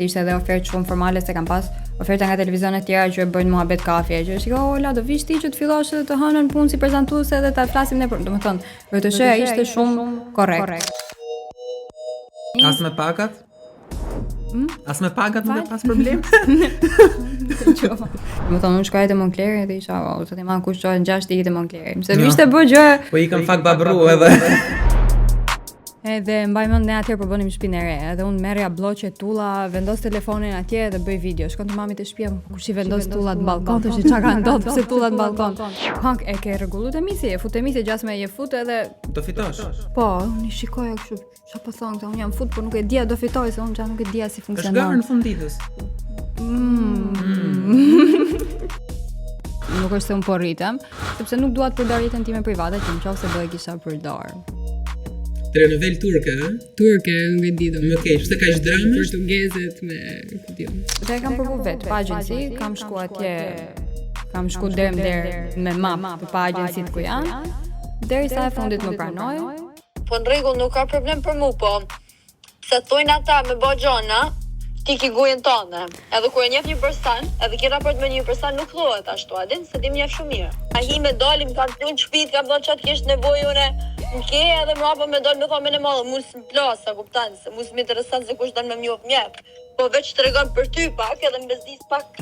Ishte edhe ofertë shumë formale se kam pas oferta nga televizionet tjera që bëjnë muhabet kafe, që shiko, Ola, do vish ti që të fillosh të hënën punë si prezantuese edhe ta flasim ne për, domethënë, vërtetëshja ishte shumë korrekt. As me pagat? As me pagat nuk e pas problem? Domethënë, unë shkoja te Moncler dhe isha, sa ti marr kush çohen 6 ditë te Moncler. Se ishte bë gjë. Po ikëm fak babru edhe. Edhe mbaj mend ne atëherë po bënim shtëpinë e re, edhe unë merrja bloqe tulla, vendos telefonin atje dhe bëj video. Shkon te mami te shtëpia, kush i vendos tullat në balkon, thoshte çka ka ndodhur, pse tullat në balkon. Hank e ke rregullu te misi, e fut te misi gjasme e fut edhe do fitosh. Po, unë i shikoja kështu, çfarë po thon këta, unë jam fut, por nuk e dia do fitoj se unë çfarë nuk e dia si funksionon. Është garë në funditës. Nuk është se unë po rritem, sepse nuk dua të përdor jetën time private që nëse do e kisha përdor. Telenovel turke, ë? Turke, nuk e di do. Okej, pse kaq dramë? Portugezet me këtë. Dhe kam provu vetë, pa agjenci, kam shku atje, kam shku deri me map pa agjencit ku janë, derisa e fundit më pranoi. Po në rregull, nuk ka problem për mu, po se thojnë ata me bë gjona, ti ki gojën tënde. Edhe kur e njeh një person, edhe ki raport me një person nuk thuhet ashtu, a din se ti më njeh shumë mirë. A hi me dalim kanë punë shtëpit, kam thënë çat kish nevojë unë. Nuk e edhe mrapa me dal me thonë e madhe, mos më plasa, kupton, se mos më intereson se kush don me më njoh mjet. Po veç tregon për ty pak edhe më bezdis pak